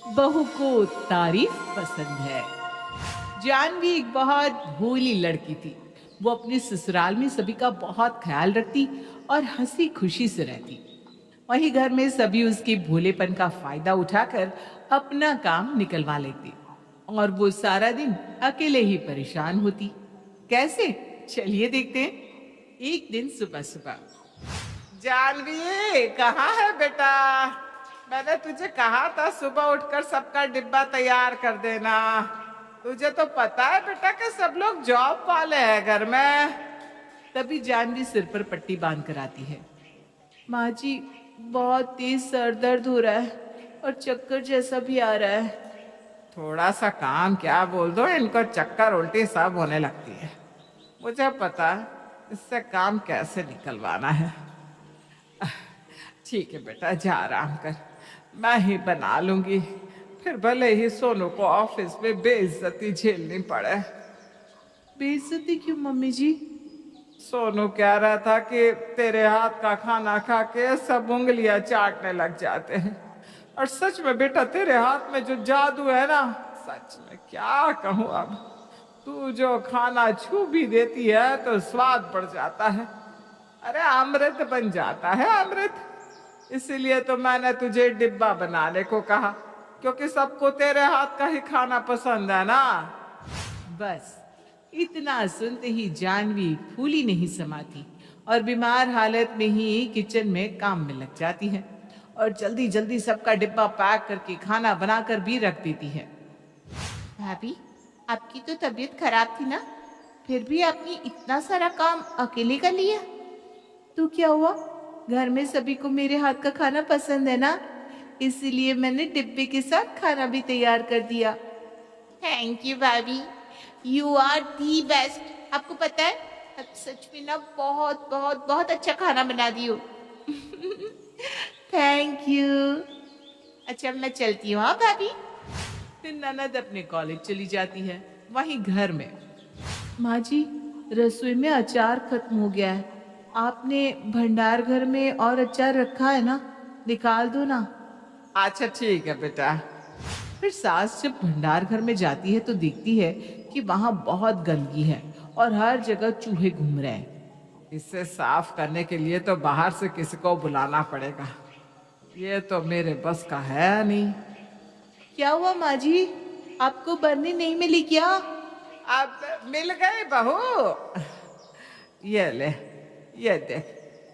बहू को तारीफ पसंद है। जानवी एक बहुत भोली लड़की थी। वो अपने ससुराल में सभी का बहुत ख्याल रखती और हंसी खुशी से रहती। वहीं घर में सभी उसके भोलेपन का फायदा उठाकर अपना काम निकलवा लेते और वो सारा दिन अकेले ही परेशान होती। कैसे? चलिए देखते हैं। एक दिन सुबह सुबह, जानवी कहाँ है बेटा? मैंने तुझे कहा था सुबह उठकर सबका डिब्बा तैयार कर देना। तुझे तो पता है बेटा कि सब लोग जॉब वाले हैं घर में। तभी जानवी सिर पर पट्टी बांध कर आती है। माँ जी, बहुत तेज सर दर्द हो रहा है और चक्कर जैसा भी आ रहा है। थोड़ा सा काम क्या बोल दो, इनको चक्कर उल्टी सब होने लगती है। मुझे पता है इससे काम कैसे निकलवाना है। ठीक है बेटा, जा आराम कर, मैं ही बना लूंगी। फिर भले ही सोनू को ऑफिस में बेइज्जती झेलनी पड़े। बेइज्जती क्यों मम्मी जी? सोनू कह रहा था कि तेरे हाथ का खाना खा के सब उंगलियां चाटने लग जाते हैं। और सच में बेटा, तेरे हाथ में जो जादू है ना, सच में क्या कहूँ अब। तू जो खाना छू भी देती है तो स्वाद बढ़ जाता है। अरे अमृत बन जाता है, अमृत। इसीलिए तो मैंने तुझे डिब्बा बनाने को कहा, क्योंकि सबको तेरे हाथ का ही खाना पसंद है ना। बस इतना सुनते ही जानवी फूली नहीं समाती और बीमार हालत में ही किचन में काम में लग जाती है और जल्दी जल्दी सबका डिब्बा पैक करके खाना बनाकर भी रख देती है। भाभी, आपकी तो तबीयत खराब थी ना, फिर भी आपने इतना सारा काम अकेले कर लिया। तो क्या हुआ? घर में सभी को मेरे हाथ का खाना पसंद है ना, इसीलिए मैंने डिब्बे के साथ खाना भी तैयार कर दिया। थैंक यू भाभी, यू आर दी बेस्ट। आपको पता है, आप सच में ना बहुत बहुत बहुत अच्छा खाना बना दी हो। Thank you. अच्छा, मैं चलती हूँ। हाँ भाभी। फिर ननद अपने कॉलेज चली जाती है। वहीं घर में, माँ जी, रसोई में अचार खत्म हो गया है। आपने भंडार घर में और अचार रखा है ना, निकाल दो ना। अच्छा ठीक है बेटा। फिर सास जब भंडार घर में जाती है तो देखती है कि वहां बहुत गंदगी है और हर जगह चूहे घूम रहे हैं। इसे साफ करने के लिए तो बाहर से किसी को बुलाना पड़ेगा। ये तो मेरे बस का है नहीं। क्या हुआ माँ जी, आपको बर्नी नहीं मिली क्या? अब मिल गई बहू। ये ले, ये देख,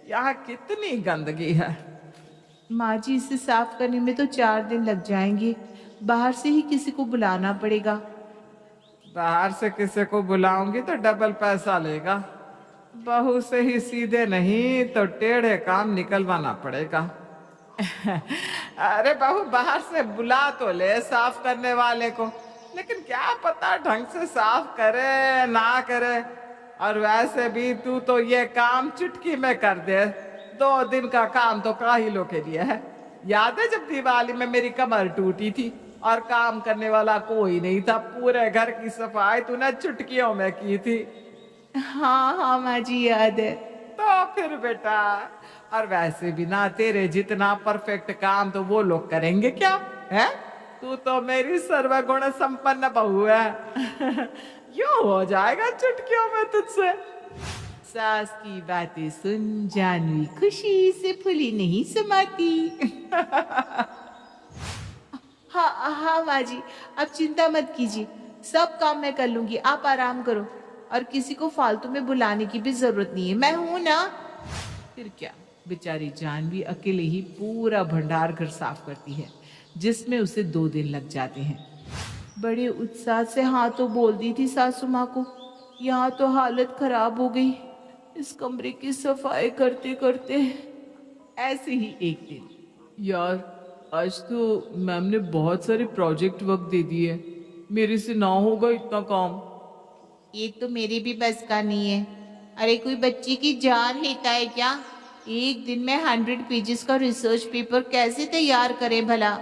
यहाँ कितनी गंदगी है। माँ जी, इसे साफ करने में तो 4 दिन लग जाएंगे। बाहर से ही किसी को बुलाना पड़ेगा। बाहर से किसी को बुलाऊंगी तो डबल पैसा लेगा। बहू से ही सीधे नहीं तो टेढ़े काम निकलवाना पड़ेगा। अरे बहू, बाहर से बुला तो ले साफ करने वाले को, लेकिन क्या पता ढंग से साफ करे ना करे। और वैसे भी तू तो ये काम चुटकी में कर दे। 2 दिन का काम तो काहिलों के लिए है। याद है जब दिवाली में मेरी कमर टूटी थी और काम करने वाला कोई नहीं था, पूरे घर की सफाई तूने चुटकियों में की थी। हाँ हाँ माँ जी, याद है। तो फिर बेटा, और वैसे भी ना तेरे जितना परफेक्ट काम तो वो लोग करेंगे क्या है? तू तो मेरी सर्वगुण संपन्न बहू है। यूं हो जाएगा चुटकियों में तुझसे। सास की बातें सुन जानवी खुशी से फूली नहीं समाती। हाँ हाँ माँ जी, आप चिंता मत कीजिए, सब काम मैं कर लूंगी, आप आराम करो। और किसी को फालतू में बुलाने की भी जरूरत नहीं है, मैं हूं ना। फिर क्या, बेचारी जानवी अकेले ही पूरा भंडार घर साफ करती है, जिसमें उसे 2 दिन लग जाते हैं। बड़े उत्साह से हाँ तो बोल दी थी सासू माँ को, यहाँ तो हालत खराब हो गई इस कमरे की सफाई करते करते। ऐसे ही एक दिन, यार आज तो मैम ने बहुत सारे प्रोजेक्ट वर्क दे दिए, मेरे से ना होगा इतना काम। ये तो मेरे भी बस का नहीं है। अरे कोई बच्ची की जान लेता है क्या? एक दिन में 100 पेजेस का रिसर्च पेपर कैसे तैयार करें भला?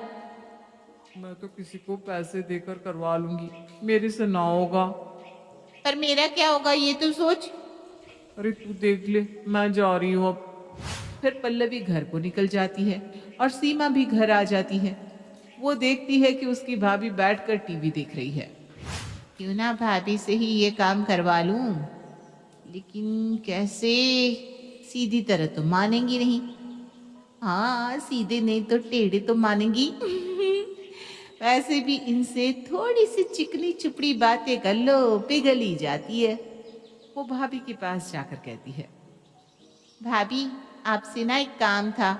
मैं तो किसी को पैसे देकर करवा लूंगी, मेरे से ना होगा। पर मेरा क्या होगा ये तो सोच। अरे तू देख ले, मैं जा रही हूँ अब। फिर पल्लवी घर को निकल जाती है और सीमा भी घर आ जाती है। वो देखती है कि उसकी भाभी बैठकर टीवी देख रही है। क्यों ना भाभी से ही ये काम करवा लूं, लेकिन कैसे? सीधी तरह तो मानेंगी नहीं। हाँ, सीधे नहीं तो टेढ़े तो मानेंगी। वैसे भी इनसे थोड़ी सी चिकनी चुपड़ी बातें कर लो, पिघल ही जाती है। वो भाभी के पास जाकर कहती है। भाभी, आपसे ना एक काम था।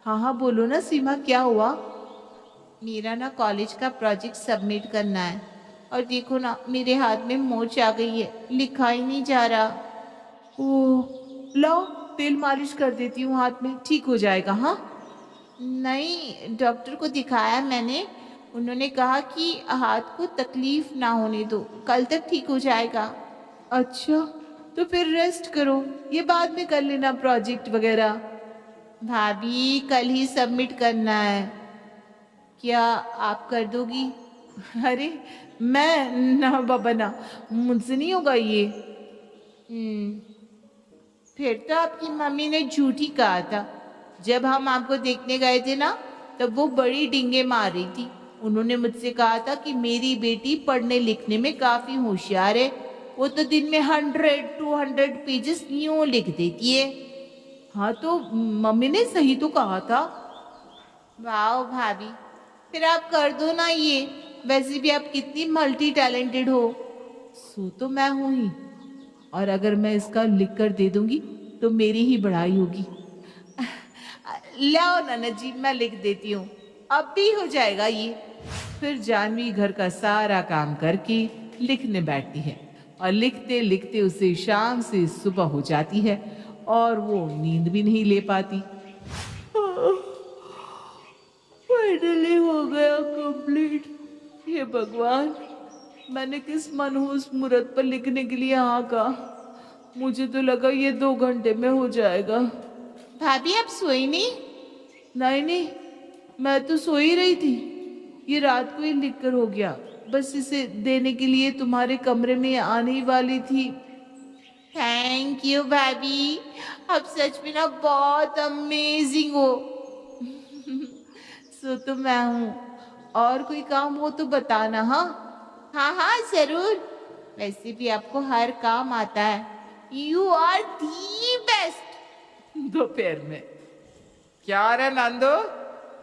हाँ हाँ बोलो ना सीमा, क्या हुआ? मेरा ना कॉलेज का प्रोजेक्ट सबमिट करना है, और देखो ना मेरे हाथ में मोच आ गई है, लिखा ही नहीं जा रहा। ओह, लाओ तेल मालिश कर देती हूँ हाथ में, ठीक हो जाएगा। हाँ नहीं, डॉक्टर को दिखाया मैंने, उन्होंने कहा कि हाथ को तकलीफ ना होने दो, कल तक ठीक हो जाएगा। अच्छा, तो फिर रेस्ट करो, ये बाद में कर लेना प्रोजेक्ट वगैरह। भाभी, कल ही सबमिट करना है, क्या आप कर दोगी? अरे मैं ना बाबा ना, मुझसे नहीं होगा ये। हम्म, फिर तो आपकी मम्मी ने झूठ ही कहा था। जब हम आपको देखने गए थे ना, तब वो बड़ी डींगे मार रही थी। उन्होंने मुझसे कहा था कि मेरी बेटी पढ़ने लिखने में काफी होशियार है, वो तो दिन में 100-200 पेजेस यूं लिख देती है। हाँ तो मम्मी ने सही तो कहा था। वाह भाभी, फिर आप कर दो ना ये, वैसे भी आप कितनी मल्टी टैलेंटेड हो। सो तो मैं हूं ही, और अगर मैं इसका लिख कर दे दूंगी तो मेरी ही बढ़ाई होगी। लाओ नाना जी, मैं लिख देती हूँ, अब भी हो जाएगा ये। फिर जानवी घर का सारा काम करके लिखने बैठती है, और लिखते लिखते उसे शाम से सुबह हो जाती है, और वो नींद भी नहीं ले पाती। फाइनली हो गया कंप्लीट। हे भगवान, मैंने किस मनहूस मुहूर्त पर लिखने के लिए हाँ कहा। मुझे तो लगा ये 2 घंटे में हो जाएगा। भाभी, आप सोई नहीं? नहीं नहीं, मैं तो सो ही रही थी। ये रात को ही लिख कर हो गया, बस इसे देने के लिए तुम्हारे कमरे में आने ही वाली थी। थैंक यू भाभी, आप सच में ना बहुत अमेजिंग हो। सो तो मैं हूँ, और कोई काम हो तो बताना। हाँ हाँ हाँ जरूर, वैसे भी आपको हर काम आता है। You are the best. दोपहर में क्या रे नंदू,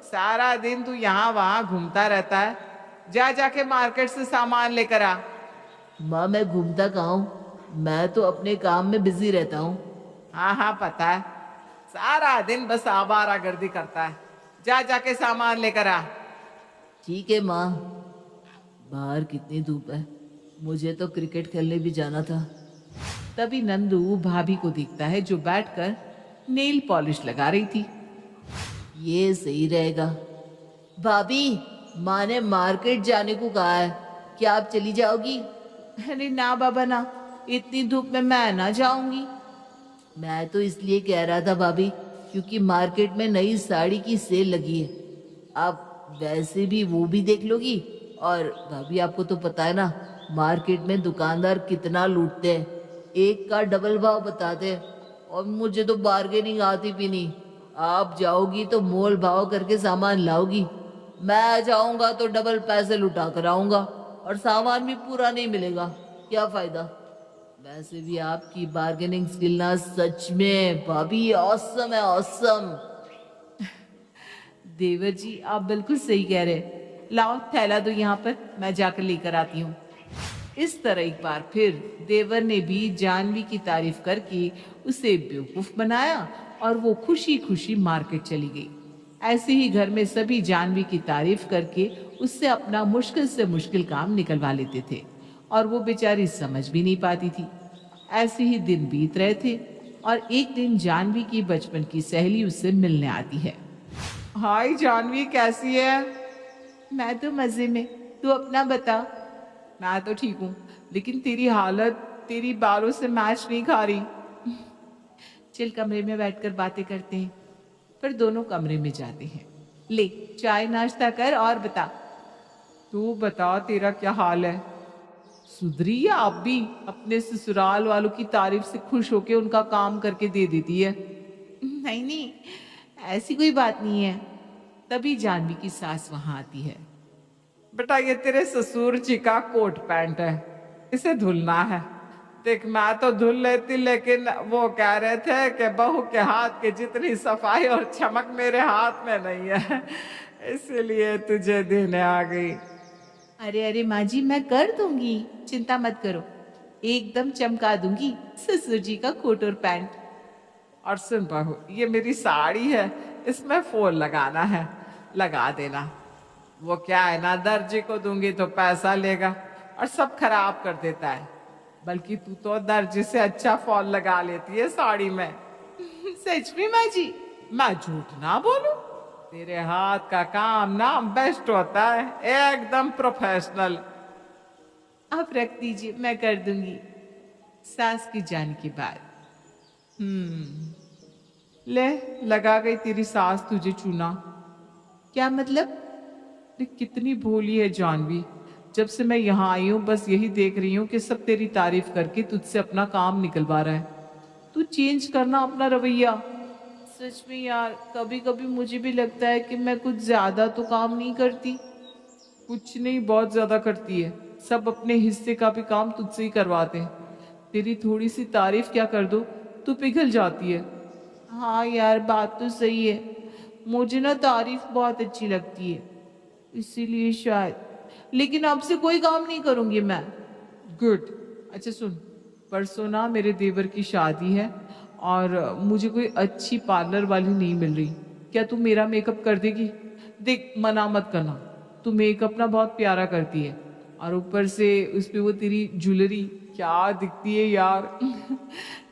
सारा दिन तू यहाँ वहां घूमता रहता है। जा जाके मार्केट से सामान लेकर आ। माँ, मैं घूमता कहाँ हूँ, मैं तो अपने काम में बिजी रहता हूँ। हाँ हाँ पता है, सारा दिन बस आवारागर्दी करता है। जा जाके सामान लेकर आ। ठीक है माँ। बाहर कितनी धूप है, मुझे तो क्रिकेट खेलने भी जाना था। तभी नंदू भाभी को दिखता है, जो बैठकर नेल पॉलिश लगा रही थी। ये सही रहेगा। भाभी, माँ ने मार्केट जाने को कहा है, क्या आप चली जाओगी? अरे ना बाबा ना, इतनी धूप में मैं ना जाऊंगी। मैं तो इसलिए कह रहा था भाभी, क्योंकि मार्केट में नई साड़ी की सेल लगी है। आप वैसे भी वो भी देख लोगी, और भाभी आपको तो पता है ना, मार्केट में दुकानदार कितना लूटते हैं, एक का डबल भाव बताते हैं, और मुझे तो बार्गेनिंग आती भी नहीं। आप जाओगी तो मोल भाव करके सामान लाओगी, मैं जाऊंगा तो डबल पैसे लुटा कर आऊंगा, और सामान भी पूरा नहीं मिलेगा, क्या फायदा। वैसे भी आपकी बार्गेनिंग स्किल ना सच में भाभी ऑसम है, ऑसम। देवर जी आप बिल्कुल सही कह रहे। लाओ थैला दो यहाँ पर, मैं जाकर लेकर आती हूँ। इस तरह एक बार फिर देवर ने भी जानवी की तारीफ करके उसे बेवकूफ बनाया, और वो खुशी खुशी मार्केट चली गई। ऐसे ही घर में सभी जानवी की तारीफ करके उससे अपना मुश्किल से मुश्किल काम निकलवा लेते थे, और वो बेचारी समझ भी नहीं पाती थी। ऐसे ही दिन बीत रहे थे, और एक दिन जानवी की बचपन की सहेली उससे मिलने आती है। हाय जानवी, कैसी है? मैं तो मजे में, तू अपना बता। मैं तो ठीक हूँ, लेकिन तेरी हालत तेरी बालों से मैच नहीं खा रही। चल कमरे में बैठकर बातें करते हैं। फिर दोनों कमरे में जाते हैं। ले चाय नाश्ता कर और बता। तू बता, तेरा क्या हाल है? सुधरी या आप भी अपने ससुराल वालों की तारीफ से खुश होके उनका काम करके दे देती है? नहीं नहीं, ऐसी कोई बात नहीं है। तभी जानवी की सास वहां आती है। बेटा ये तेरे ससुर जी का कोट पैंट है, इसे धुलना है। देख मैं तो धुल लेती, लेकिन वो कह रहे थे कि बहू के हाथ की जितनी सफाई और चमक मेरे हाथ में नहीं है, इसलिए तुझे देने आ गई। अरे अरे माँ जी, मैं कर दूंगी, चिंता मत करो, एकदम चमका दूंगी ससुर जी का कोट और पैंट। और सुन बहू, ये मेरी साड़ी है, इसमें फॉल लगाना है, लगा देना। वो क्या है ना, दर्जी को दूंगी तो पैसा लेगा और सब खराब कर देता है, बल्कि तू तो दर्जी से अच्छा फॉल लगा लेती है साड़ी में। सच में माँ जी? मैं झूठ ना बोलूं? तेरे हाथ का काम ना बेस्ट होता है, एकदम प्रोफेशनल। आप रख दीजिए, मैं कर दूंगी। सास की जान की बात। ले, लगा गई तेरी सास तुझे चूना। क्या मतलब? देख कितनी भोली है जानवी, जब से मैं यहाँ आई हूँ बस यही देख रही हूँ कि सब तेरी तारीफ करके तुझसे अपना काम निकलवा रहा है। तू चेंज करना अपना रवैया। सच में यार, कभी कभी मुझे भी लगता है कि मैं कुछ ज्यादा तो काम नहीं करती। कुछ नहीं, बहुत ज्यादा करती है। सब अपने हिस्से का भी काम तुझसे ही करवाते हैं। तेरी थोड़ी सी तारीफ क्या कर दो तू पिघल जाती है। हाँ यार, बात तो सही है, मुझे ना तारीफ बहुत अच्छी लगती है, इसीलिए शायद। लेकिन आपसे कोई काम नहीं करूंगी मैं। गुड। अच्छा सुन, परसों ना मेरे देवर की शादी है और मुझे कोई अच्छी पार्लर वाली नहीं मिल रही। क्या तू मेरा मेकअप कर देगी? देख मना मत करना, तू मेकअप ना बहुत प्यारा करती है, और ऊपर से उस पे वो तेरी ज्वेलरी क्या दिखती है यार।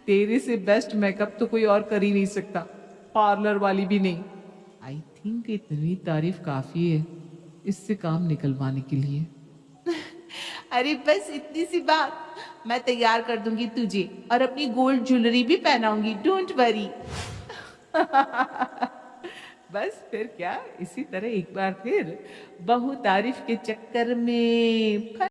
तेरे से बेस्ट मेकअप तो कोई और कर ही नहीं सकता, पार्लर वाली भी नहीं। आई थिंक इतनी तारीफ काफी है इससे काम निकलवाने के लिए। अरे बस इतनी सी बात, मैं तैयार कर दूंगी तुझे और अपनी गोल्ड ज्वेलरी भी पहनाऊंगी, डोंट वरी। बस फिर क्या, इसी तरह एक बार फिर बहु तारीफ के चक्कर में